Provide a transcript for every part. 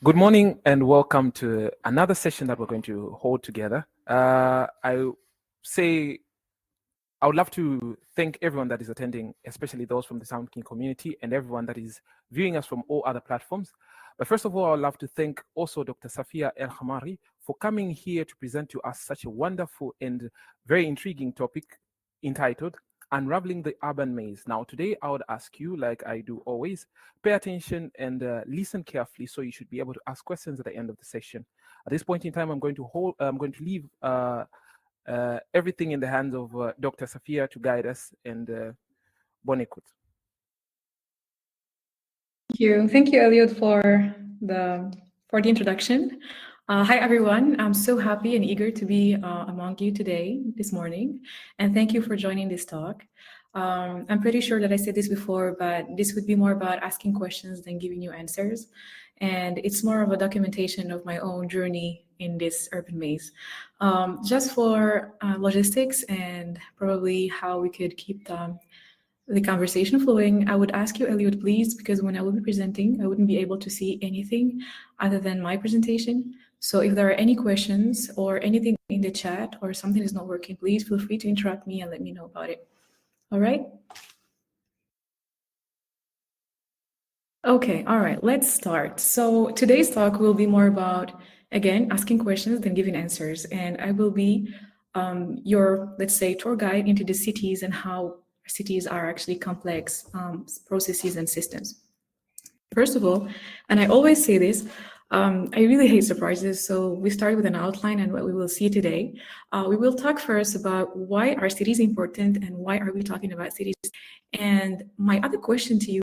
Good morning and welcome to another session that we're going to hold together. I would love to thank everyone that is attending, especially those from the Sound King community and everyone that is viewing us from all other platforms. But first of all, I would love to thank also Dr. Safiya Ghmari for coming here to present to us such a wonderful and very intriguing topic entitled Unraveling the Urban Maze. Now, today I would ask you, like I do always, pay attention and listen carefully, so you should be able to ask questions at the end of the session. At this point in time, I'm going to leave everything in the hands of Dr. Safiya to guide us, and bon écoute. Thank you, Elliot, for the introduction. Hi, everyone. I'm so happy and eager to be among you this morning, and thank you for joining this talk. I'm pretty sure that I said this before, but this would be more about asking questions than giving you answers, and it's more of a documentation of my own journey in this urban maze. Just for logistics and probably how we could keep the conversation flowing, I would ask you, Elliot, please, because when I will be presenting, I wouldn't be able to see anything other than my presentation. So if there are any questions or anything in the chat or something is not working, please feel free to interrupt me and let me know about it. All right? Okay, all right, let's start. So today's talk will be more about, again, asking questions than giving answers. And I will be your, let's say, tour guide into the cities and how cities are actually complex processes and systems. First of all, and I always say this, I really hate surprises. So we start with an outline and what we will see today. We will talk first about why are cities important and why are we talking about cities. And my other question to you,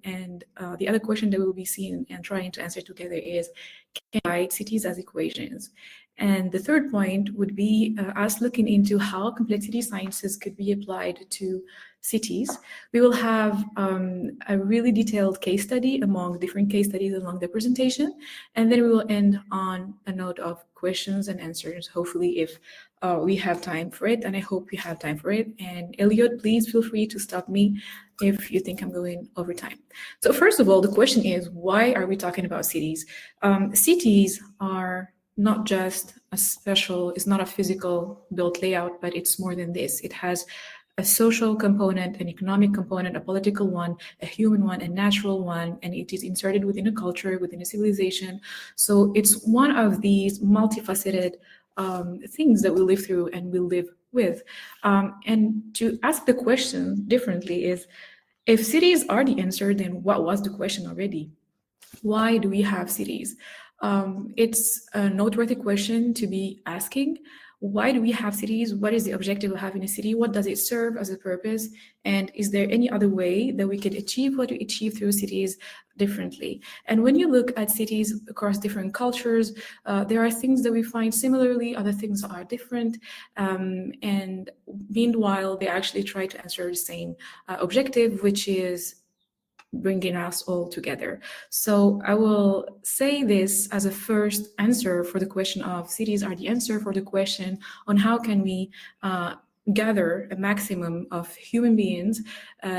and the other question that we'll be seeing and trying to answer together is, can we write cities as equations? And the third point would be us looking into how complexity sciences could be applied to cities. We will have a really detailed case study among different case studies along the presentation, and then we will end on a note of questions and answers, hopefully if we have time for it, and I hope we have time for it. And Elliot, please feel free to stop me if you think I'm going over time. So first of all, the question is, why are we talking about cities? Cities are not just it's not a physical built layout, but it's more than this. It has a social component, an economic component, a political one, a human one, a natural one, and it is inserted within a culture, within a civilization. So it's one of these multifaceted things that we live through and we live with. And to ask the question differently is, if cities are the answer, then what was the question already? Why do we have cities? It's a noteworthy question to be asking. Why do we have cities? What is the objective of having a city? What does it serve as a purpose? And is there any other way that we could achieve what we achieve through cities differently? And when you look at cities across different cultures, there are things that we find similarly, other things are different. And meanwhile, they actually try to answer the same objective, which is bringing us all together. So I will say this as a first answer for the question of cities are the answer for the question on how can we gather a maximum of human beings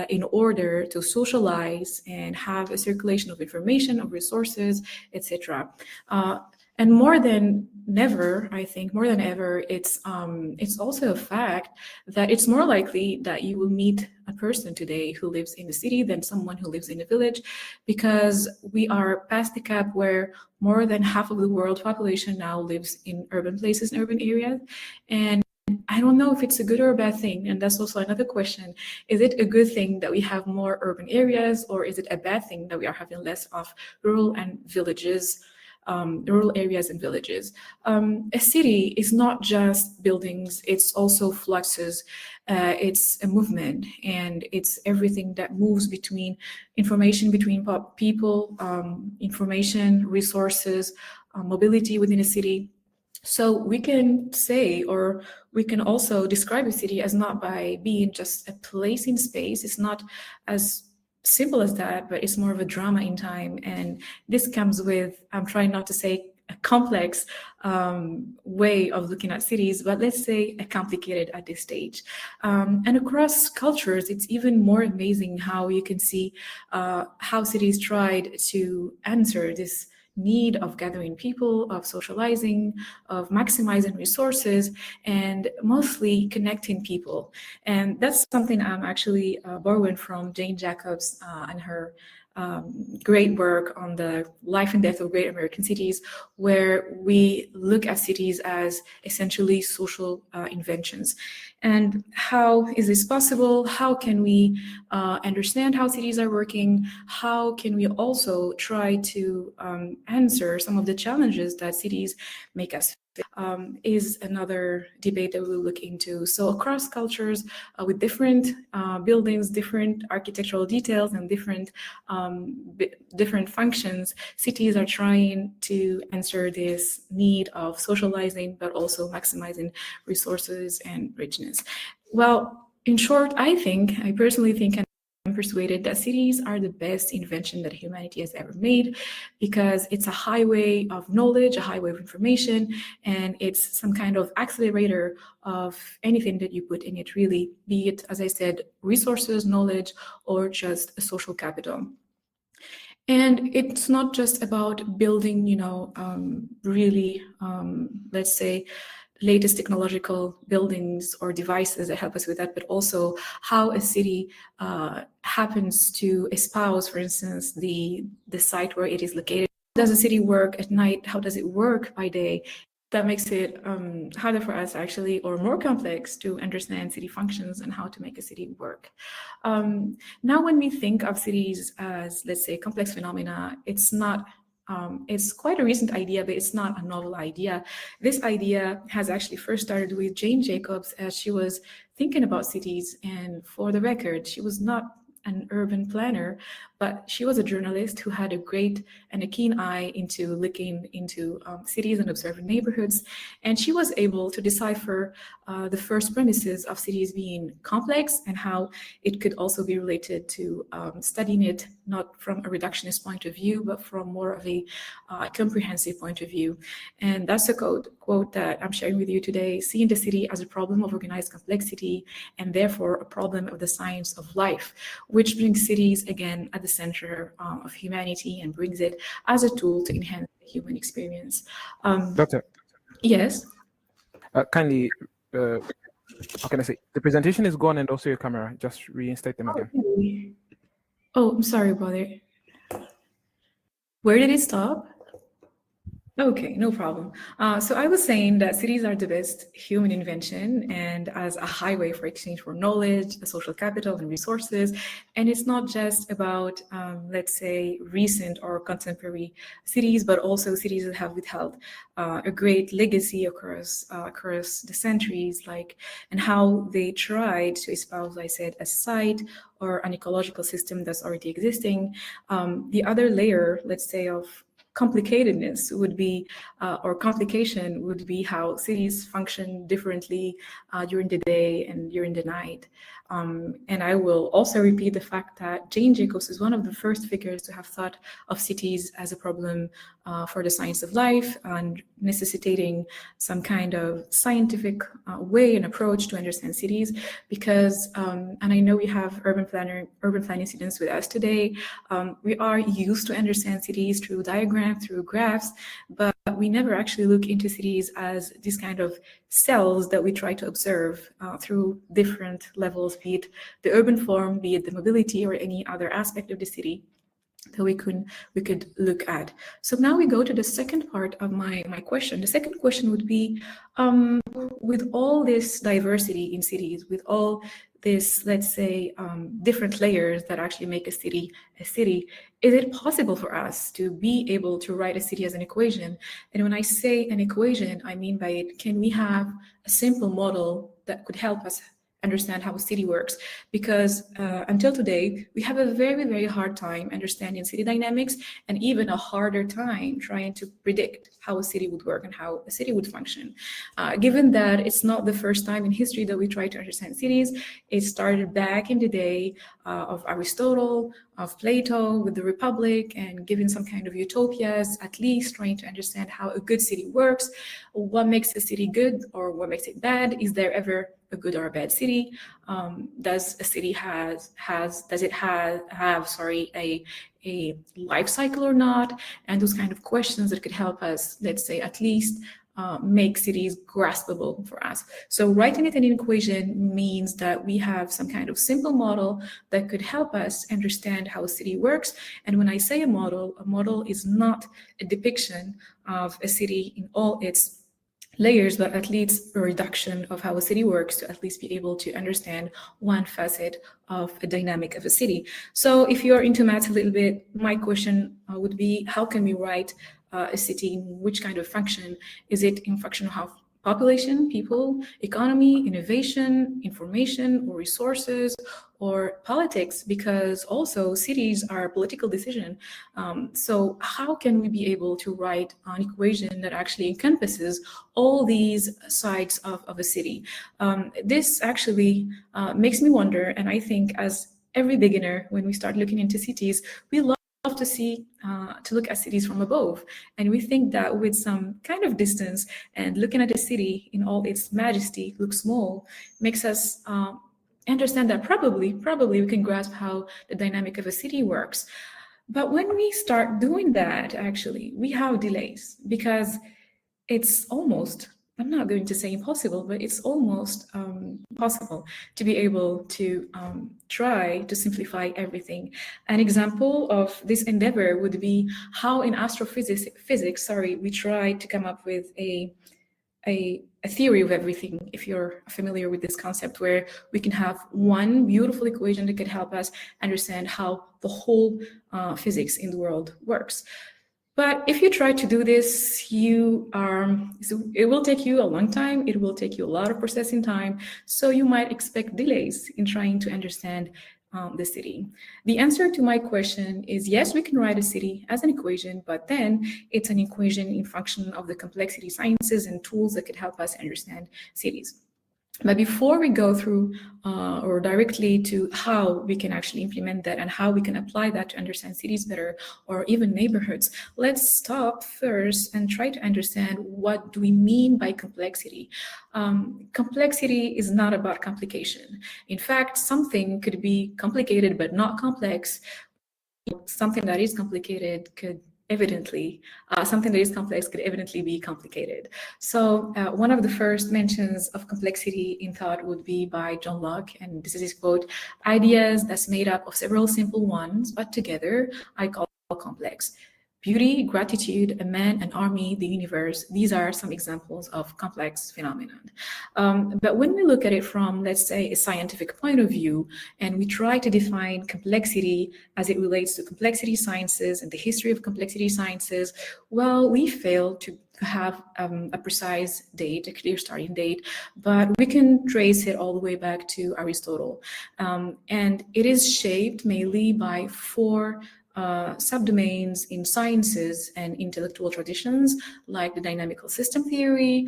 in order to socialize and have a circulation of information, of resources, etc. And more than ever, I think, more than ever, it's also a fact that it's more likely that you will meet a person today who lives in the city than someone who lives in a village, because we are past the cap where more than half of the world's population now lives in urban places and urban areas. And I don't know if it's a good or a bad thing. And that's also another question. Is it a good thing that we have more urban areas, or is it a bad thing that we are having less of rural and villages? Rural areas and villages. A city is not just buildings, it's also fluxes, it's a movement, and it's everything that moves between information between people, information, resources, mobility within a city. So we can say, or we can also describe a city as not by being just a place in space. It's not as simple as that, but it's more of a drama in time. And this comes with, I'm trying not to say a complex way of looking at cities, but let's say a complicated at this stage. And across cultures, it's even more amazing how you can see how cities tried to answer this need of gathering people, of socializing, of maximizing resources, and mostly connecting people. And that's something I'm actually borrowing from Jane Jacobs and her great work on the life and death of great American cities, where we look at cities as essentially social inventions. And how is this possible? How can we understand how cities are working? How can we also try to answer some of the challenges that cities make us is another debate that we'll look into. So across cultures, with different buildings, different architectural details, and different functions, cities are trying to answer this need of socializing, but also maximizing resources and richness. Well, in short, I personally think, I'm persuaded that cities are the best invention that humanity has ever made, because it's a highway of knowledge, a highway of information, and it's some kind of accelerator of anything that you put in it, really, be it, as I said, resources, knowledge, or just a social capital. And it's not just about building, really, let's say, latest technological buildings or devices that help us with that, but also how a city happens to espouse, for instance, the site where it is located. How does a city work at night? How does it work by day? That makes it harder for us, actually, or more complex to understand city functions and how to make a city work. Now, when we think of cities as, let's say, complex phenomena, it's not it's quite a recent idea, but it's not a novel idea. This idea has actually first started with Jane Jacobs as she was thinking about cities. And for the record, she was not an urban planner, but she was a journalist who had a great and a keen eye into looking into cities and observing neighborhoods. And she was able to decipher the first premises of cities being complex and how it could also be related to studying it not from a reductionist point of view, but from more of a comprehensive point of view. And that's a quote that I'm sharing with you today: seeing the city as a problem of organized complexity and therefore a problem of the science of life, which brings cities again at the center of humanity and brings it as a tool to enhance the human experience. Doctor, Yes. kindly, how can I say? The presentation is gone and also your camera. Just reinstate them again. Okay. Oh, I'm sorry about it. Where did it stop? Okay, no problem. So I was saying that cities are the best human invention and as a highway for exchange for knowledge, social capital, and resources. And it's not just about, let's say, recent or contemporary cities, but also cities that have withheld a great legacy across the centuries, and how they tried to espouse, I said, a site or an ecological system that's already existing. The other layer, let's say, of complicatedness would be, or complication would be, how cities function differently during the day and during the night. And I will also repeat the fact that Jane Jacobs is one of the first figures to have thought of cities as a problem for the science of life and necessitating some kind of scientific way and approach to understand cities. Because, and I know we have urban planning students with us today, we are used to understand cities through diagrams, through graphs, but we never actually look into cities as these kind of cells that we try to observe through different levels, be it the urban form, be it the mobility, or any other aspect of the city that we could look at. So now we go to the second part of my question. The second question would be, with all this diversity in cities, with all this, let's say, different layers that actually make a city, is it possible for us to be able to write a city as an equation? And when I say an equation, I mean by it, can we have a simple model that could help us understand how a city works? Because until today, we have a very, very hard time understanding city dynamics, and even a harder time trying to predict how a city would work and how a city would function. Given that it's not the first time in history that we try to understand cities, it started back in the day of Aristotle, of Plato, with the Republic, and given some kind of utopias, at least trying to understand how a good city works, what makes a city good or what makes it bad. Is there ever a good or a bad city? does a city have a life cycle or not, and those kind of questions that could help us, let's say, at least make cities graspable for us. So writing it in an equation means that we have some kind of simple model that could help us understand how a city works. And when I say a model is not a depiction of a city in all its layers, but at least a reduction of how a city works to at least be able to understand one facet of a dynamic of a city. So if you're into maths a little bit, my question would be, how can we write a city in which kind of function? Is it in function of population, people, economy, innovation, information, or resources, or politics? Because also cities are a political decision. So how can we be able to write an equation that actually encompasses all these sides of a city? This actually makes me wonder, and I think as every beginner, when we start looking into cities, we love to look at cities from above, and we think that with some kind of distance and looking at a city in all its majesty, looks small, makes us understand that probably we can grasp how the dynamic of a city works. But when we start doing that, actually, we have delays, because it's almost, I'm not going to say impossible, but it's almost possible to be able to try to simplify everything. An example of this endeavor would be how in astrophysics, we try to come up with a theory of everything, if you're familiar with this concept, where we can have one beautiful equation that could help us understand how the whole physics in the world works. But if you try to do this, it will take you a long time. It will take you a lot of processing time. So you might expect delays in trying to understand the city. The answer to my question is yes, we can write a city as an equation, but then it's an equation in function of the complexity sciences and tools that could help us understand cities. But before we go through or directly to how we can actually implement that and how we can apply that to understand cities better, or even neighborhoods, let's stop first and try to understand, what do we mean by complexity? Complexity is not about complication. In fact, something could be complicated but not complex. Something that is complicated could evidently, something that is complex could evidently be complicated. So one of the first mentions of complexity in thought would be by John Locke, and this is his quote: "Ideas that's made up of several simple ones, but together I call complex. Beauty, gratitude, a man, an army, the universe, these are some examples of complex phenomenon." But when we look at it from, let's say, a scientific point of view, and we try to define complexity as it relates to complexity sciences and the history of complexity sciences, well, we fail to have a precise date, a clear starting date, but we can trace it all the way back to Aristotle. And it is shaped mainly by four subdomains in sciences and intellectual traditions, like the dynamical system theory,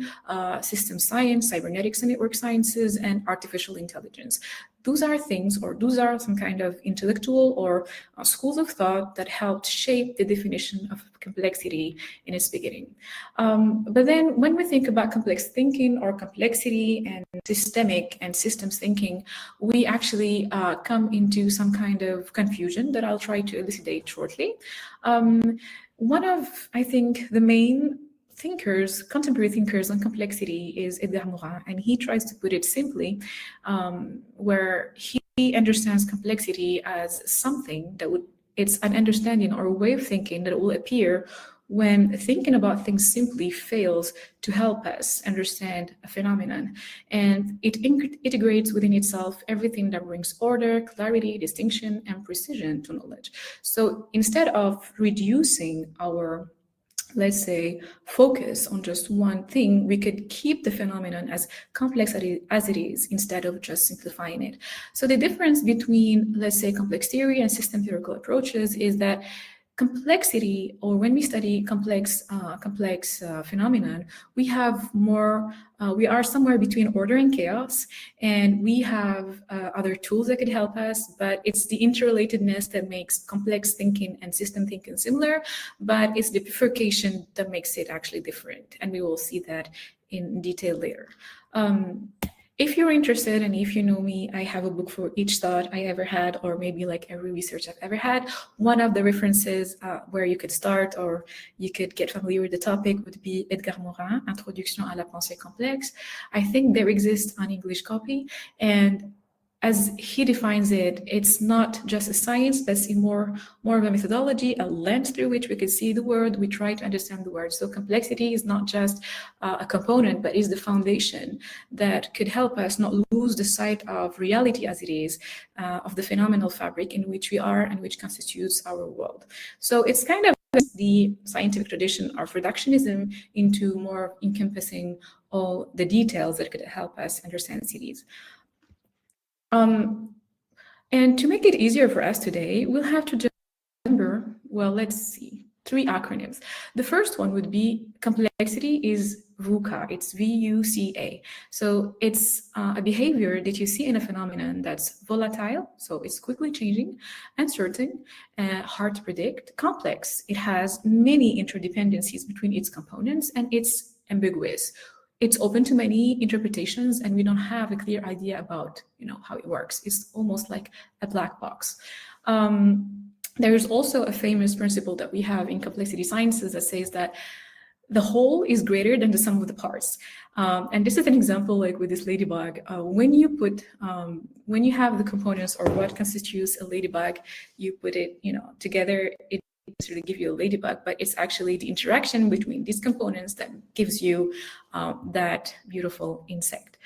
system science, cybernetics and network sciences, and artificial intelligence. Those are things, or those are some kind of intellectual or schools of thought that helped shape the definition of complexity in its beginning. But then when we think about complex thinking or complexity and systemic and systems thinking, we actually come into some kind of confusion that I'll try to elucidate shortly. One of, I think, the main contemporary thinkers on complexity is Ghmari, and he tries to put it simply, where he understands complexity as something that it's an understanding or a way of thinking that will appear when thinking about things simply fails to help us understand a phenomenon. And it integrates within itself everything that brings order, clarity, distinction, and precision to knowledge. So instead of reducing our, let's say, focus on just one thing, we could keep the phenomenon as complex as it is, instead of just simplifying it. So the difference between, let's say, complex theory and system theoretical approaches is that complexity, or when we study complex phenomenon, we have more, we are somewhere between order and chaos, and we have other tools that could help us, but it's the interrelatedness that makes complex thinking and system thinking similar, but it's the bifurcation that makes it actually different, and we will see that in detail later. If you're interested and if you know me, I have a book for each thought I ever had, or maybe like every research I've ever had. One of the references where you could start or you could get familiar with the topic would be Ghmari, Introduction à la pensée complexe. I think there exists an English copy, and as he defines it, it's not just a science, but it's more of a methodology, a lens through which we could see the world, we try to understand the world. So complexity is not just a component, but is the foundation that could help us not lose the sight of reality as it is, of the phenomenal fabric in which we are and which constitutes our world. So it's kind of the scientific tradition of reductionism into more encompassing all the details that could help us understand cities. And to make it easier for us today, we'll have to just remember, well, let's see, 3 acronyms. The first one would be complexity is VUCA, it's VUCA. So it's a behavior that you see in a phenomenon that's volatile, so it's quickly changing, uncertain, hard to predict, complex. It has many interdependencies between its components, and it's ambiguous. It's open to many interpretations, and we don't have a clear idea about, how it works. It's almost like a black box. There's also a famous principle that we have in complexity sciences that says that the whole is greater than the sum of the parts. And this is an example, like with this ladybug. When you have the components or what constitutes a ladybug, you put it, together. It sort of give you a ladybug, but it's actually the interaction between these components that gives you that beautiful insect.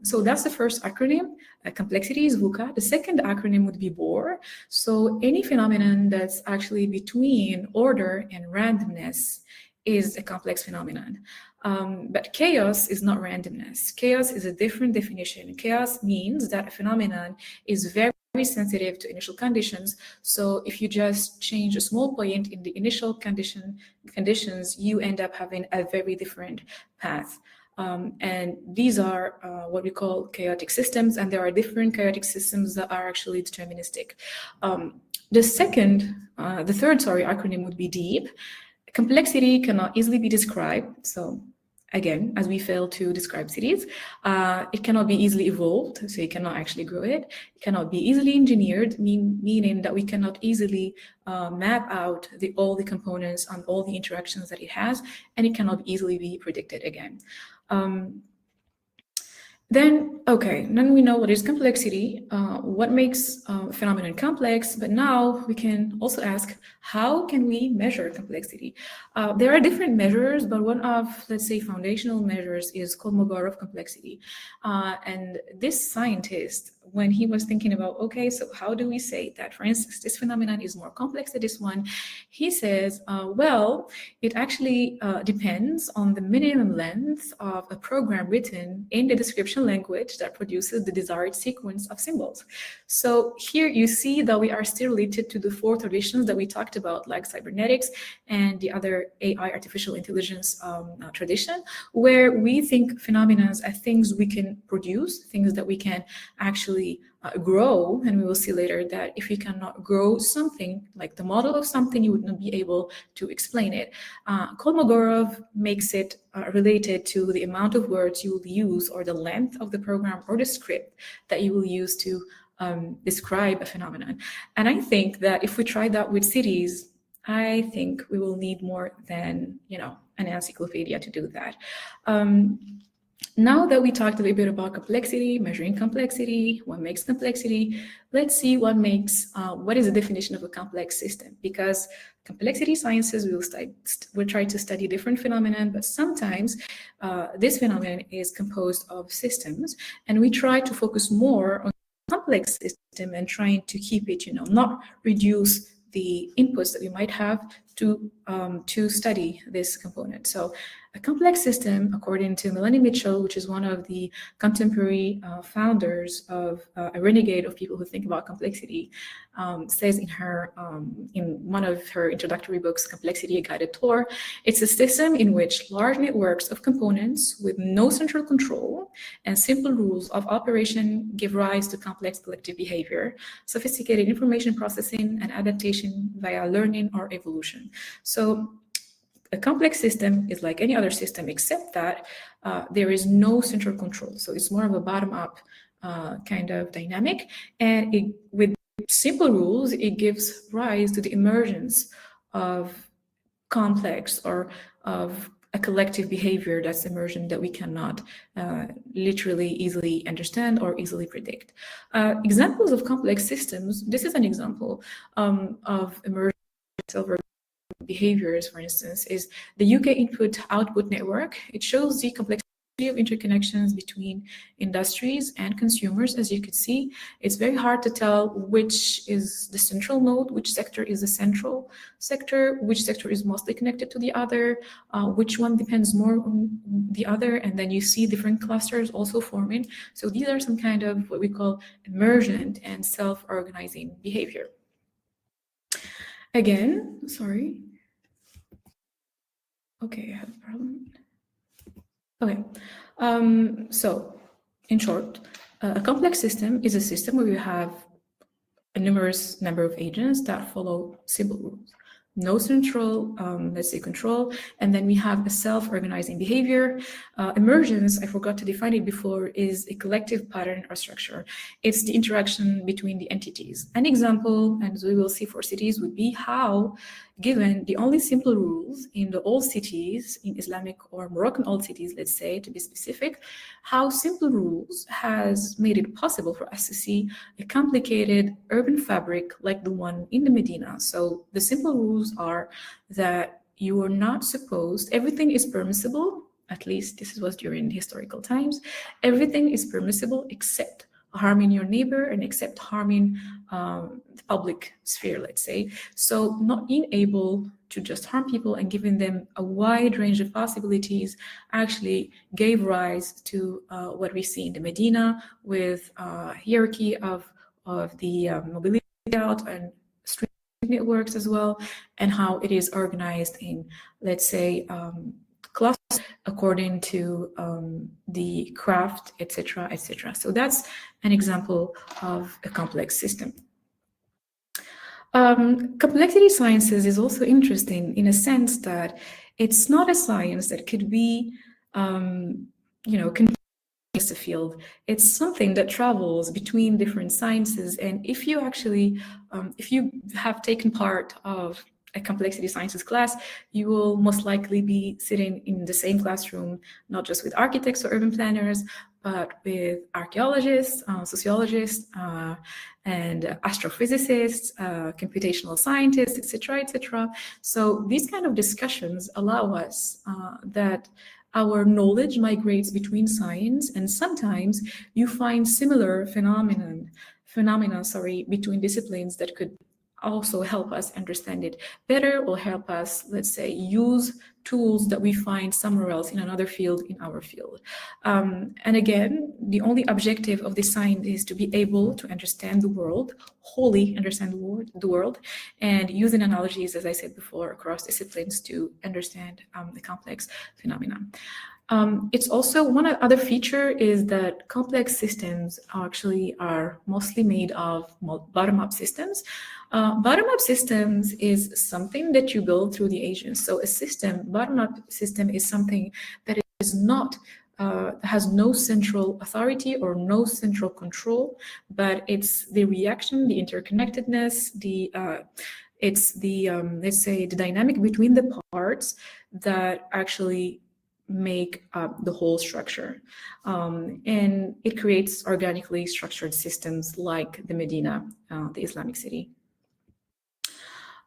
So that's the first acronym. Complexity is VUCA. The second acronym would be BOR. So any phenomenon that's actually between order and randomness is a complex phenomenon. But chaos is not randomness. Chaos is a different definition. Chaos means that a phenomenon is very sensitive to initial conditions. So if you just change a small point in the initial conditions, you end up having a very different path. And these are what we call chaotic systems, and there are different chaotic systems that are actually deterministic. The third acronym would be DEEP. Complexity cannot easily be described. So again, as we fail to describe cities, it cannot be easily evolved, so you cannot actually grow it. It cannot be easily engineered, meaning that we cannot easily map out all the components and all the interactions that it has, and it cannot easily be predicted again. Then we know what is complexity, what makes a phenomenon complex, but now we can also ask, how can we measure complexity? There are different measures, but one of, let's say, foundational measures is Kolmogorov complexity. And this scientist, when he was thinking about, so how do we say that, for instance, this phenomenon is more complex than this one, he says, it actually depends on the minimum length of a program written in the description language that produces the desired sequence of symbols. So here you see that we are still related to the 4 traditions that we talked about, like cybernetics and the other AI, artificial intelligence tradition, where we think phenomena are things we can produce, things that we can actually grow. And we will see later that if you cannot grow something, like the model of something, you would not be able to explain it. Kolmogorov makes it related to the amount of words you will use, or the length of the program or the script that you will use to describe a phenomenon. And I think that if we try that with cities, I think we will need more than, an encyclopedia to do that. Now that we talked a little bit about complexity, measuring complexity, what makes complexity, let's see what is the definition of a complex system. Because complexity sciences will try to study different phenomena, but sometimes this phenomenon is composed of systems, and we try to focus more on complex system and trying to keep it, not reduce the inputs that we might have to study this component. So a complex system, according to Melanie Mitchell, which is one of the contemporary founders of a renegade of people who think about complexity, says in one of her introductory books, Complexity: A Guided Tour, it's a system in which large networks of components with no central control and simple rules of operation give rise to complex collective behavior, sophisticated information processing, and adaptation via learning or evolution. So a complex system is like any other system, except that there is no central control. So it's more of a bottom-up kind of dynamic, and with simple rules, it gives rise to the emergence of complex or of a collective behavior that's emergent that we cannot literally easily understand or easily predict. Examples of complex systems, this is an example of emergent behaviors, for instance, is the UK input-output network. It shows the complexity of interconnections between industries and consumers. As you could see, it's very hard to tell which is the central node, which sector is the central sector, which sector is mostly connected to the other, which one depends more on the other, and then you see different clusters also forming. So these are some kind of what we call emergent and self-organizing behavior. Again, sorry. Okay, I have a problem. Okay, so in short, a complex system is a system where you have a numerous number of agents that follow simple rules. No central, let's say, control, and then we have a self-organizing behavior. Emergence, I forgot to define it before, is a collective pattern or structure. It's the interaction between the entities. An example, and as we will see for cities, would be how, given the only simple rules in the old cities, in Islamic or Moroccan old cities, let's say, to be specific, how simple rules has made it possible for us to see a complicated urban fabric like the one in the Medina. So the simple rules are that you are not supposed, everything is permissible, at least this was during historical times, everything is permissible except harming your neighbor and except harming the public sphere, let's say. So not being able to just harm people and giving them a wide range of possibilities actually gave rise to what we see in the Medina with hierarchy of the mobility out and street networks as well, and how it is organized in, let's say, clusters according to the craft, etc., etc. So that's an example of a complex system. Complexity sciences is also interesting in a sense that it's not a science that could be, a field. It's something that travels between different sciences. And if you actually, if you have taken part of a complexity sciences class, you will most likely be sitting in the same classroom, not just with architects or urban planners, but with archaeologists, sociologists, and astrophysicists, computational scientists, etc., etc. So these kind of discussions allow us that our knowledge migrates between science, and sometimes you find similar phenomena between disciplines that could also help us understand it better or help us, let's say, use tools that we find somewhere else in another field in our field. And again, the only objective of this science is to be able to understand the world, wholly understand the world, and using analogies, as I said before, across disciplines to understand the complex phenomena. It's also one other feature is that complex systems actually are mostly made of bottom-up systems. Bottom-up systems is something that you build through the agents. So a system, bottom-up system is something that is not has no central authority or no central control, but it's the reaction, the interconnectedness, it's the let's say the dynamic between the parts that actually make up the whole structure. And it creates organically structured systems like the Medina, the Islamic city.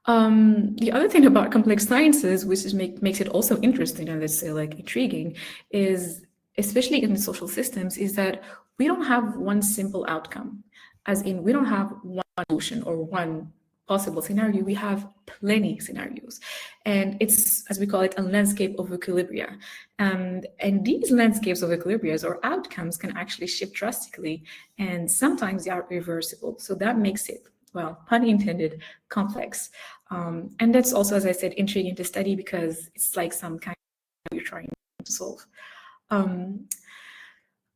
The other thing about complex sciences, which makes it also interesting and let's say like intriguing, is especially in the social systems, is that we don't have one simple outcome, as in we don't have one solution or one possible scenario. We have plenty scenarios, and it's, as we call it, a landscape of equilibria. And these landscapes of equilibria or outcomes can actually shift drastically, and sometimes they are reversible. So that makes it, well, pun intended, complex. And that's also, as I said, intriguing to study because it's like some kind of you're trying to solve.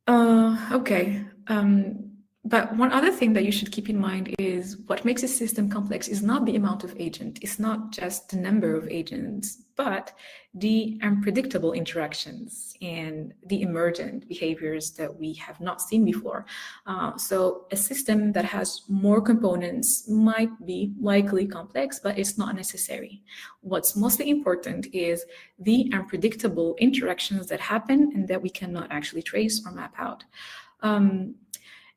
Okay. But one other thing that you should keep in mind is what makes a system complex is not the amount of agent, it's not just the number of agents, but the unpredictable interactions and the emergent behaviors that we have not seen before. So a system that has more components might be likely complex, but it's not necessary. What's mostly important is the unpredictable interactions that happen and that we cannot actually trace or map out.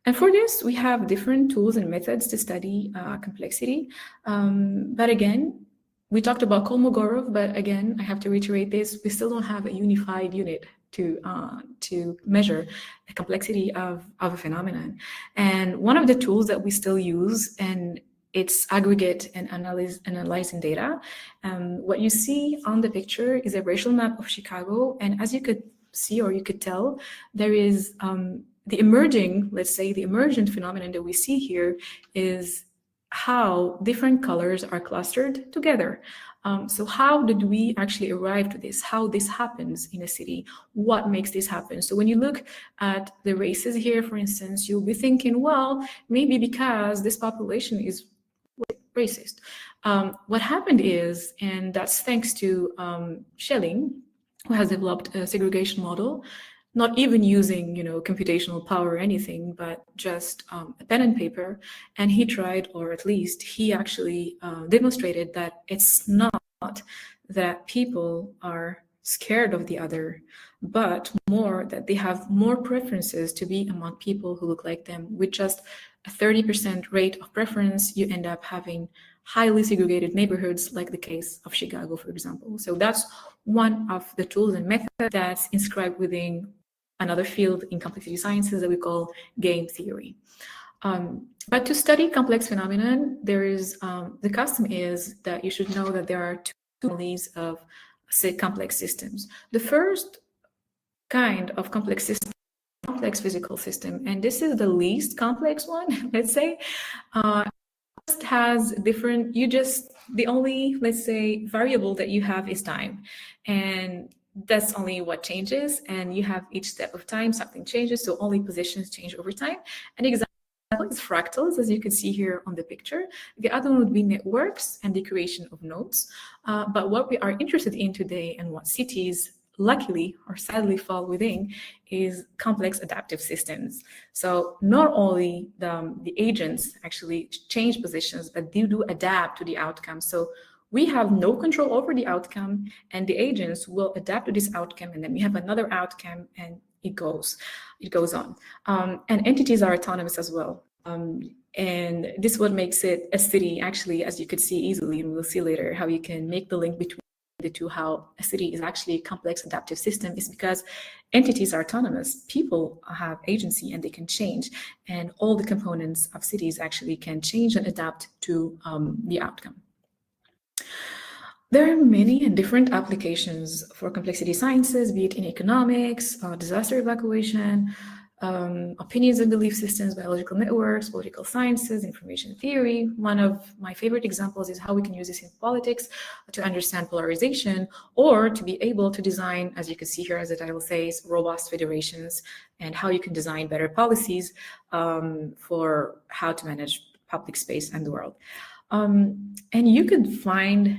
And for this, we have different tools and methods to study complexity. But again, we talked about Kolmogorov, but again, I have to reiterate this, we still don't have a unified unit to measure the complexity of a phenomenon. And one of the tools that we still use, and it's aggregate and analyzing data. What you see on the picture is a racial map of Chicago. And as you could see, or you could tell, there is the emerging, let's say the emergent phenomenon that we see here is how different colors are clustered together. So how did we actually arrive to this? How this happens in a city? What makes this happen? So when you look at the races here, for instance, you'll be thinking, well, maybe because this population is racist. What happened is, and that's thanks to Schelling, who has developed a segregation model, not even using, computational power or anything, but just a pen and paper. And he tried, or at least he actually demonstrated that it's not that people are scared of the other, but more that they have more preferences to be among people who look like them. With just a 30% rate of preference, you end up having highly segregated neighborhoods, like the case of Chicago, for example. So that's one of the tools and methods that's inscribed within another field in complexity sciences that we call game theory. But to study complex phenomenon, there is the custom is that you should know that there are two families of, say, complex systems. The first kind of complex system, complex physical system, and this is the least complex one, let's say. Just has different, the only, let's say, variable that you have is time. And that's only what changes, and you have each step of time, something changes, so only positions change over time. An example is fractals, as you can see here on the picture. The other one would be networks and the creation of nodes. But what we are interested in today, and what cities luckily or sadly fall within, is complex adaptive systems. So not only the agents actually change positions, but they do adapt to the outcome. So we have no control over the outcome, and the agents will adapt to this outcome, and then we have another outcome, and it goes on. And entities are autonomous as well. And this is what makes it a city, actually, as you could see easily, and we'll see later how you can make the link between the two, how a city is actually a complex adaptive system, is because entities are autonomous. People have agency and they can change, and all the components of cities actually can change and adapt to the outcome. There are many and different applications for complexity sciences, be it in economics, disaster evacuation, opinions and belief systems, biological networks, political sciences, information theory. One of my favorite examples is how we can use this in politics to understand polarization, or to be able to design, as you can see here, as the title says, robust federations, and how you can design better policies for how to manage public space and the world. And you could find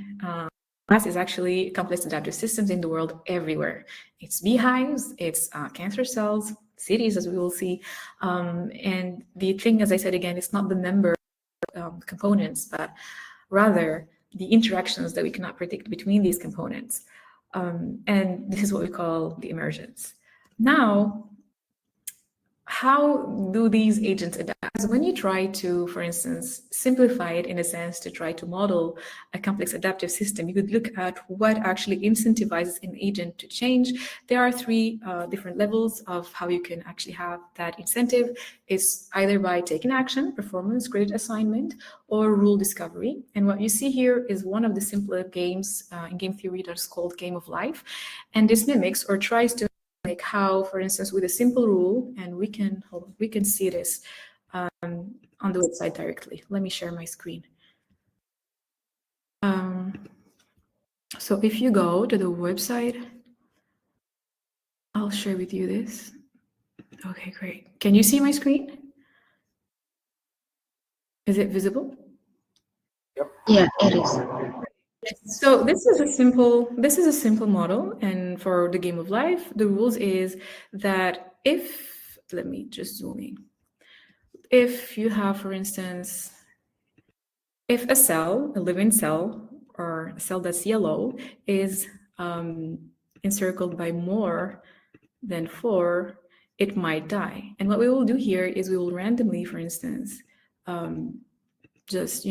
is actually complex adaptive systems in the world everywhere. It's beehives, it's cancer cells, cities, as we will see. And the thing, as I said again, it's not the number of components, but rather the interactions that we cannot predict between these components. And this is what we call the emergence. Now, how do these agents adapt? When you try to, for instance, simplify it in a sense to try to model a complex adaptive system, you could look at what actually incentivizes an agent to change. There are three different levels of how you can actually have that incentive. It's either by taking action, performance, credit assignment, or rule discovery. And what you see here is one of the simpler games in game theory that's called Game of Life. And this mimics or tries to like how, for instance, with a simple rule, and we can see this on the website directly. Let me share my screen. So if you go to the website, I'll share with you this. Okay, great. Can you see my screen? Is it visible? Yeah, it is. So this is a simple model, and for the game of life, the rules is that if, let me just zoom in. If you have, for instance, if a cell, a living cell, or a cell that's yellow, is encircled by more than 4, it might die. And what we will do here is we will randomly, for instance, just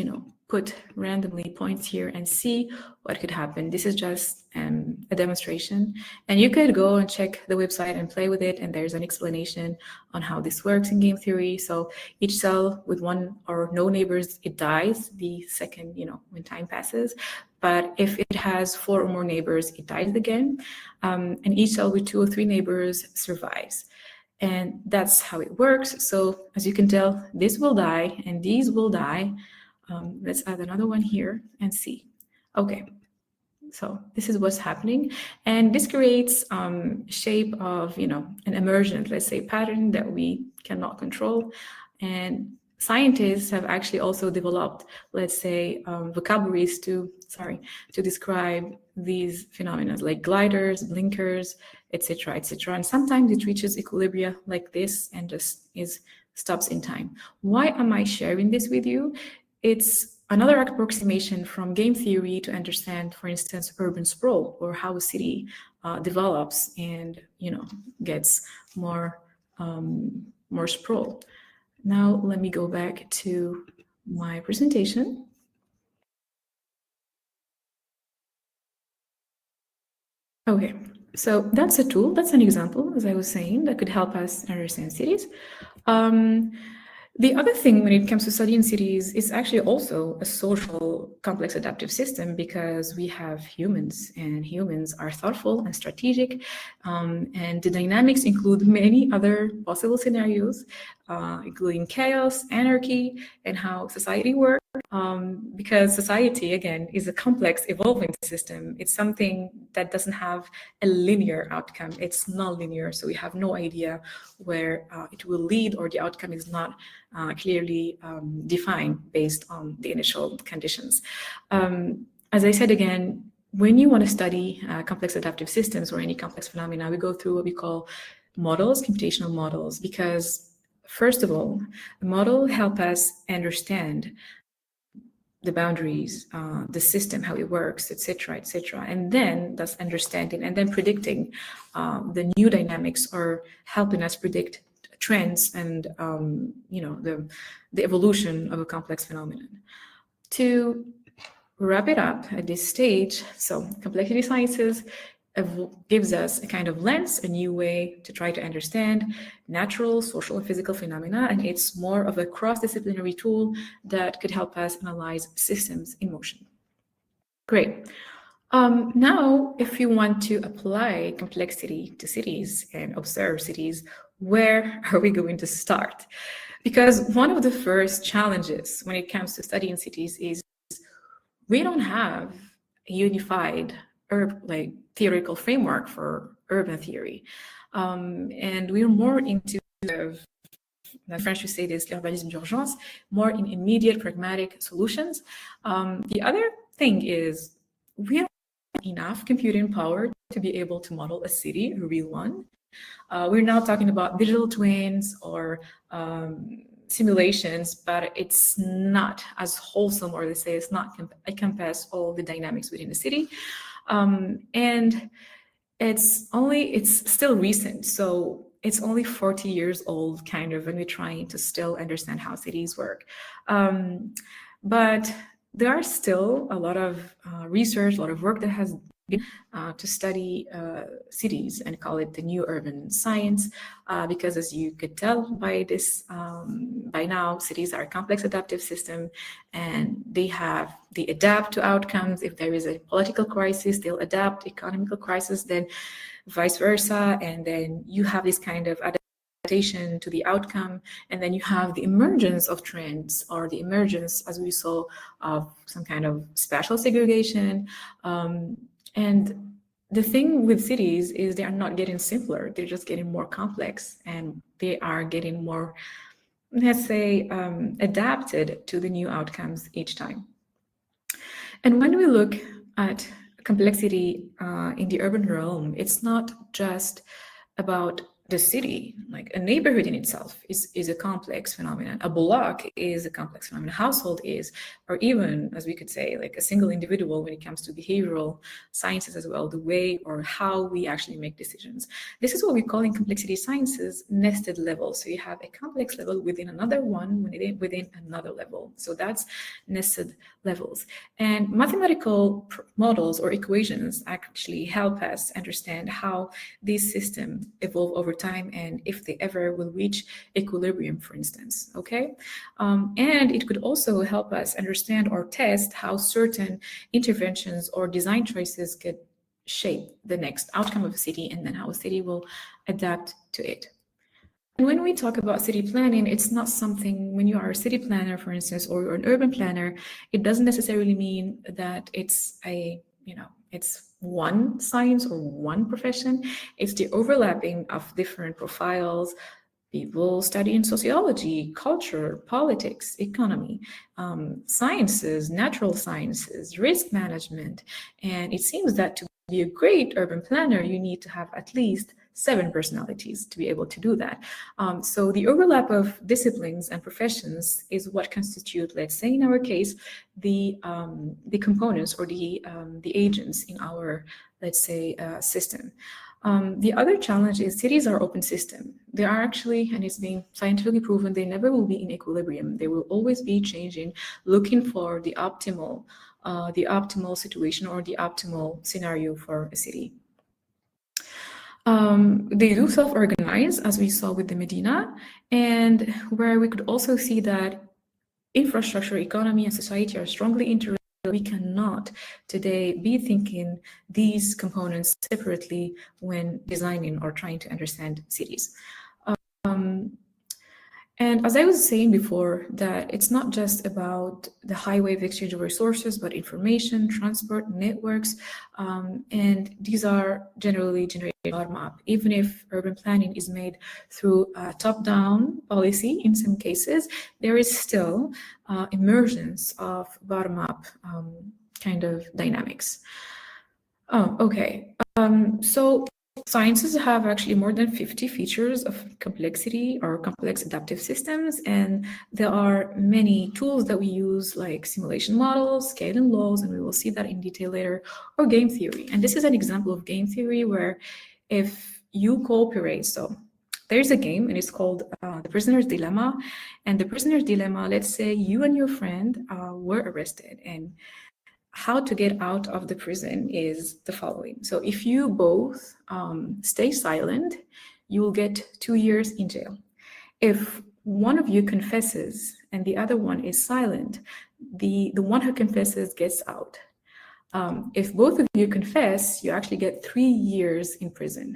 put randomly points here and see what could happen. This is just a demonstration, and you could go and check the website and play with it, and there's an explanation on how this works in game theory. So each cell with 1 or no neighbors, it dies the second when time passes, but if it has 4 or more neighbors, it dies again, and each cell with 2 or 3 neighbors survives. And that's how it works. So as you can tell, this will die and these will die. Let's add another one here and see. Okay, so this is what's happening. And this creates shape of, an emergent, let's say, pattern that we cannot control. And scientists have actually also developed, let's say, vocabularies to describe these phenomena like gliders, blinkers, etc., etc. And sometimes it reaches equilibria like this and just stops in time. Why am I sharing this with you? It's another approximation from game theory to understand, for instance, urban sprawl, or how a city develops and gets more sprawl. Now let me go back to my presentation. Okay, so that's a tool, that's an example, as I was saying, that could help us understand cities. The other thing when it comes to studying cities is actually also a social complex adaptive system, because we have humans, and humans are thoughtful and strategic, and the dynamics include many other possible scenarios, including chaos, anarchy, and how society works. Because society, again, is a complex, evolving system. It's something that doesn't have a linear outcome. It's non-linear, so we have no idea where it will lead, or the outcome is not clearly defined based on the initial conditions. As I said again, when you want to study complex adaptive systems or any complex phenomena, we go through what we call models, computational models, because first of all, a model helps us understand the boundaries, the system, how it works, etc., etc. And then that's understanding, and then predicting the new dynamics, or helping us predict trends and the evolution of a complex phenomenon. To wrap it up at this stage, so complexity sciences gives us a kind of lens, a new way to try to understand natural, social, and physical phenomena, and it's more of a cross-disciplinary tool that could help us analyze systems in motion. Great. Now, if you want to apply complexity to cities and observe cities, where are we going to start? Because one of the first challenges when it comes to studying cities is we don't have a unified theoretical framework for urban theory. And we're more into, the French would say this, l'urbanisme d'urgence, more in immediate pragmatic solutions. The other thing is we don't have enough computing power to be able to model a city, a real one. We're now talking about digital twins or simulations, but it's not as wholesome, or let's say it's not encompass all the dynamics within the city. And it's still recent, so it's only 40 years old, kind of, and we're trying to still understand how cities work. But there are still a lot of research, a lot of work that has been to study cities and call it the new urban science, because as you could tell by this, by now, cities are a complex adaptive system, and they adapt to outcomes. If there is a political crisis, they'll adapt. Economical crisis, then vice versa, and then you have this kind of adaptation to the outcome, and then you have the emergence of trends, or the emergence, as we saw, of some kind of spatial segregation. And the thing with cities is they are not getting simpler, they're just getting more complex, and they are getting more let's say, adapted to the new outcomes each time. And when we look at complexity in the urban realm, it's not just about the city. Like a neighborhood in itself is a complex phenomenon. A block is a complex phenomenon. A household is, or even, as we could say, like a single individual when it comes to behavioral sciences as well, the way or how we actually make decisions. This is what we call in complexity sciences nested levels. So you have a complex level within another one, within another level. So that's nested levels. And mathematical models or equations actually help us understand how these systems evolve over time and if they ever will reach equilibrium, for instance, okay? And it could also help us understand or test how certain interventions or design choices could shape the next outcome of a city and then how a city will adapt to it. And when we talk about city planning, it's not something, when you are a city planner, for instance, or an urban planner, it doesn't necessarily mean that it's it's one science or one profession. It's the overlapping of different profiles. People studying sociology, culture, politics, economy, sciences, natural sciences, risk management. And it seems that to be a great urban planner, you need to have at least 7 personalities to be able to do that. So the overlap of disciplines and professions is what constitute, let's say in our case, the components or the agents in our, let's say, system. The other challenge is cities are open system. They are actually, and it's being scientifically proven, they never will be in equilibrium. They will always be changing, looking for the optimal situation or the optimal scenario for a city. They do self-organize, as we saw with the Medina, and where we could also see that infrastructure, economy, and society are strongly interrelated. We cannot today be thinking these components separately when designing or trying to understand cities. And as I was saying before, that it's not just about the highway of exchange of resources, but information, transport, networks, and these are generally generated bottom-up. Even if urban planning is made through a top-down policy, in some cases, there is still emergence of bottom-up kind of dynamics. Oh, okay. So sciences have actually more than 50 features of complexity or complex adaptive systems, and there are many tools that we use like simulation models, scaling laws, and we will see that in detail later, or game theory. And this is an example of game theory where if you cooperate, so there's a game and it's called The Prisoner's Dilemma, and the Prisoner's Dilemma, let's say you and your friend were arrested, and how to get out of the prison is the following. So if you both stay silent, you will get 2 years in jail. If one of you confesses and the other one is silent, the one who confesses gets out. If both of you confess, you actually get 3 years in prison.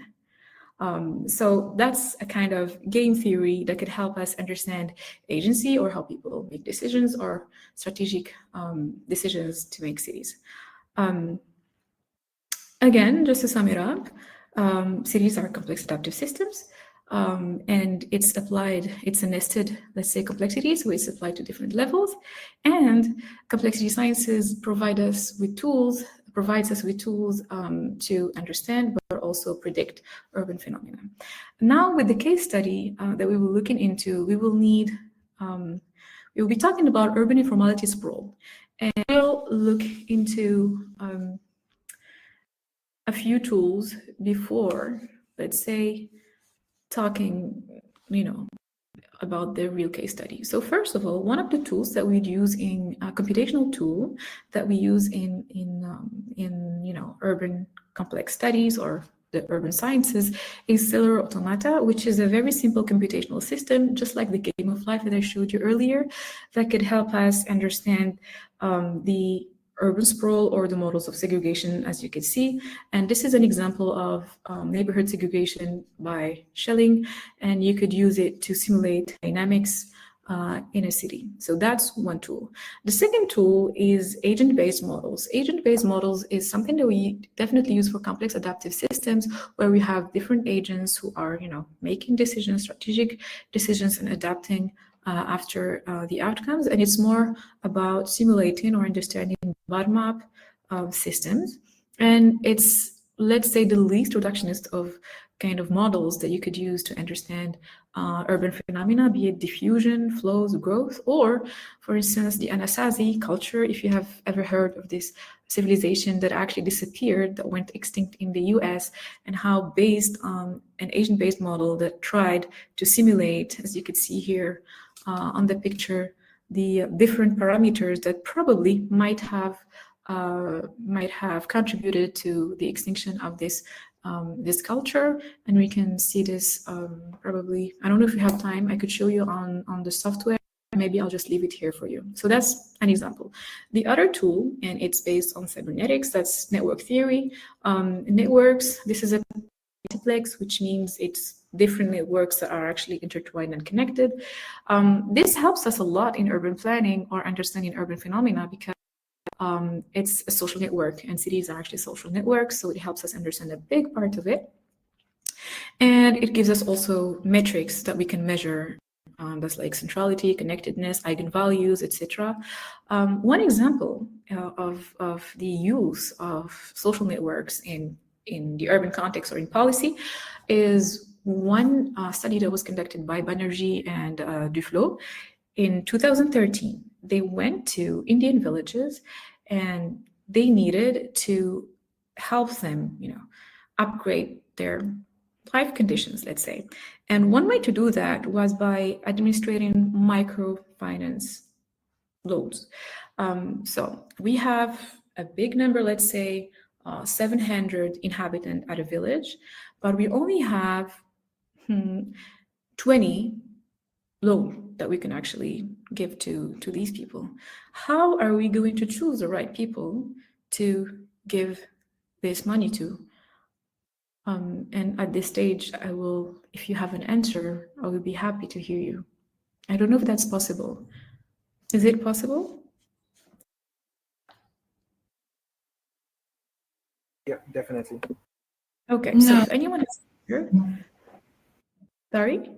So that's a kind of game theory that could help us understand agency or how people make decisions or strategic decisions to make cities. Again, just to sum it up, cities are complex adaptive systems, and it's a nested, let's say, complexity, so it's applied to different levels, and complexity sciences provides us with tools to understand but also predict urban phenomena. Now, with the case study that we will looking into, we will be talking about urban informality sprawl, and we'll look into a few tools before, let's say, talking, about the real case study. So first of all, one of the tools that we'd use in a computational tool that we use in urban complex studies or the urban sciences is cellular automata, which is a very simple computational system, just like the game of life that I showed you earlier, that could help us understand the urban sprawl or the models of segregation, as you can see. And this is an example of neighborhood segregation by Schelling, and you could use it to simulate dynamics in a city. So that's one tool. The second tool is agent-based models. Agent-based models is something that we definitely use for complex adaptive systems, where we have different agents who are, making decisions, strategic decisions, and adapting after the outcomes, and it's more about simulating or understanding bottom-up systems. And it's, let's say, the least reductionist of kind of models that you could use to understand urban phenomena, be it diffusion, flows, growth, or, for instance, the Anasazi culture, if you have ever heard of this civilization that actually disappeared, that went extinct in the US, and how based on an Asian-based model that tried to simulate, as you could see here on the picture, the different parameters that probably might have contributed to the extinction of this this culture. And we can see this probably, I don't know if you have time, I could show you on the software. Maybe I'll just leave it here for you. So that's an example. The other tool, and it's based on cybernetics, that's network theory. Networks, this is a multiplex, which means it's different networks that are actually intertwined and connected. This helps us a lot in urban planning or understanding urban phenomena, because it's a social network, and cities are actually social networks, so it helps us understand a big part of it. And it gives us also metrics that we can measure. That's like centrality, connectedness, eigenvalues, etc. One example of the use of social networks in the urban context or in policy is one study that was conducted by Banerjee and Duflo in 2013. They went to Indian villages and they needed to help them, upgrade their life conditions, let's say. And one way to do that was by administrating microfinance loans. So we have a big number, let's say 700 inhabitants at a village, but we only have 20 loan that we can actually give to these people. How are we going to choose the right people to give this money to? And at this stage, I will, if you have an answer, I will be happy to hear you. I don't know if that's possible. Is it possible? Yeah, definitely. Okay, so if anyone has here, sorry?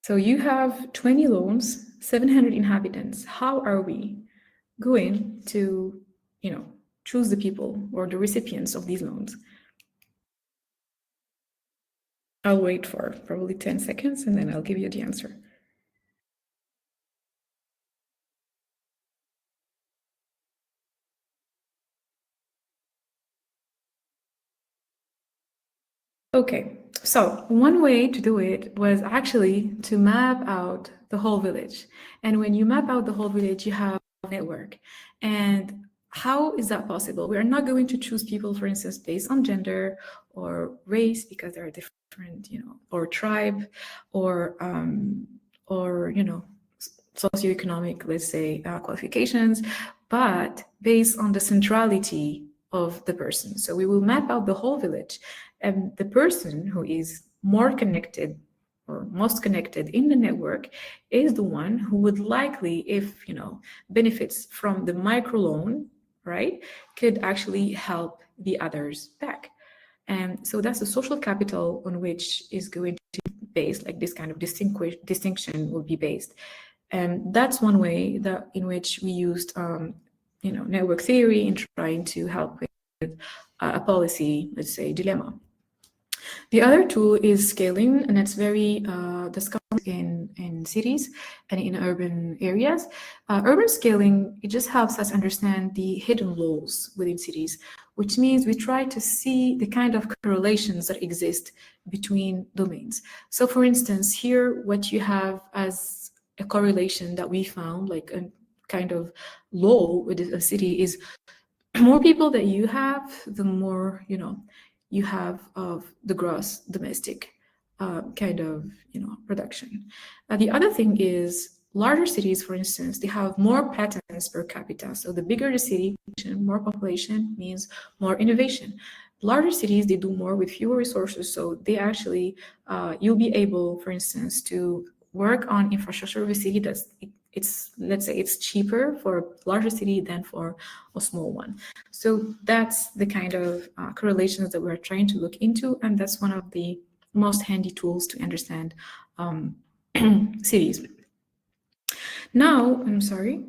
So you have 20 loans, 700 inhabitants. How are we going to, choose the people or the recipients of these loans? I'll wait for probably 10 seconds and then I'll give you the answer. Okay, so one way to do it was actually to map out the whole village. And when you map out the whole village, you have a network. And how is that possible? We are not going to choose people, for instance, based on gender or race, because there are different, or tribe, or socioeconomic, let's say, qualifications, but based on the centrality of the person. So we will map out the whole village, and the person who is more connected or most connected in the network is the one who would likely, if benefits from the microloan, right, could actually help the others back. And so that's the social capital on which is going to be based, like this kind of distinction will be based. And that's one way that in which we used network theory in trying to help with a policy, let's say, dilemma. The other tool is scaling, and that's very discussed in cities and in urban areas. Urban scaling, it just helps us understand the hidden laws within cities, which means we try to see the kind of correlations that exist between domains. So for instance, here, what you have as a correlation that we found, like a kind of law with a city, is more people that you have, the more, you have of the gross domestic kind of, production. The other thing is larger cities, for instance, they have more patents per capita. So the bigger the city, more population means more innovation. Larger cities, they do more with fewer resources. So they actually, you'll be able, for instance, to work on infrastructure of a city that's, let's say it's cheaper for a larger city than for a small one. So that's the kind of correlations that we're trying to look into, and that's one of the most handy tools to understand cities. Now, I'm sorry.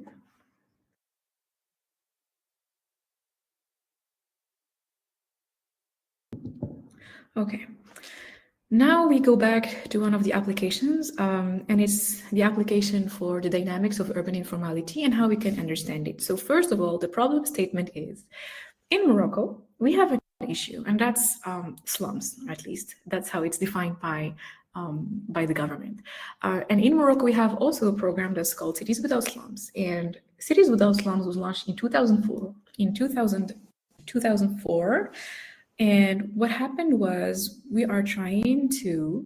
Okay. Now we go back to one of the applications, and it's the application for the dynamics of urban informality and how we can understand it. So first of all, the problem statement is, in Morocco, we have an issue, and that's slums, at least. That's how it's defined by the government. And in Morocco, we have also a program that's called Cities Without Slums. And Cities Without Slums was launched in 2004. In 2004. And what happened was we are trying to,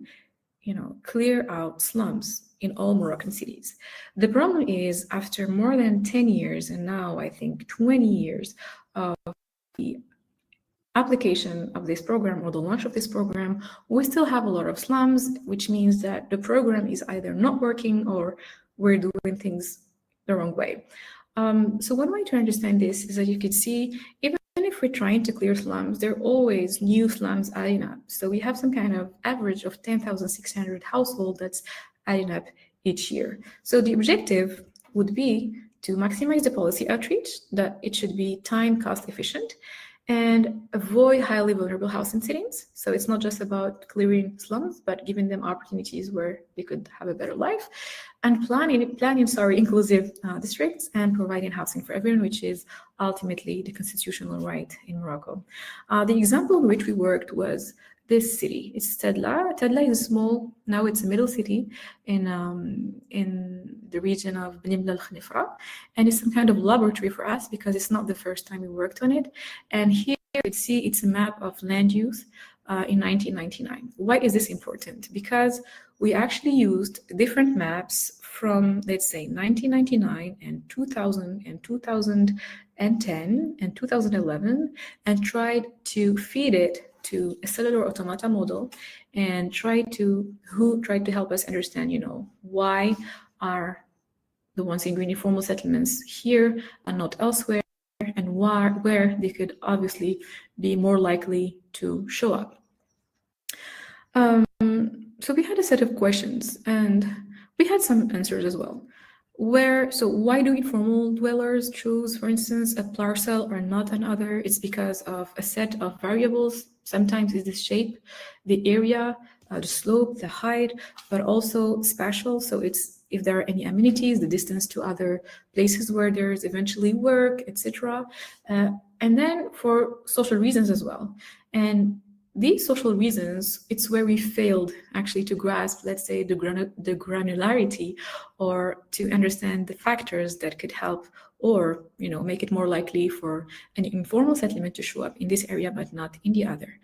clear out slums in all Moroccan cities. The problem is, after more than 10 years, and now I think 20 years of the application of this program or the launch of this program, we still have a lot of slums, which means that the program is either not working or we're doing things the wrong way. So one way to understand this is that you could see, even if we're trying to clear slums, there are always new slums adding up. So we have some kind of average of 10,600 households that's adding up each year. So the objective would be to maximize the policy outreach, that it should be time cost efficient, and avoid highly vulnerable housing settings. So it's not just about clearing slums, but giving them opportunities where they could have a better life, and planning inclusive districts and providing housing for everyone, which is ultimately the constitutional right in Morocco. The example in which we worked was this city. It's Tedla. Tedla is small, now it's a middle city in the region of Benimla al-Khnifra, and it's some kind of laboratory for us because it's not the first time we worked on it. And here you can see it's a map of land use in 1999. Why is this important? Because we actually used different maps from, let's say, 1999 and 2000 and 2010 and 2011, and tried to feed it to a cellular automata model and tried to help us understand, why are the ones in green informal settlements here and not elsewhere, and where they could obviously be more likely to show up. So we had a set of questions and we had some answers as well. So why do informal dwellers choose, for instance, a parcel or not another? It's because of a set of variables. Sometimes it's the shape, the area, the slope, the height, but also spatial. So it's if there are any amenities, the distance to other places where there's eventually work, etc. And then for social reasons as well. And these social reasons, it's where we failed actually to grasp, let's say, the granularity, or to understand the factors that could help or make it more likely for an informal settlement to show up in this area but not in the other.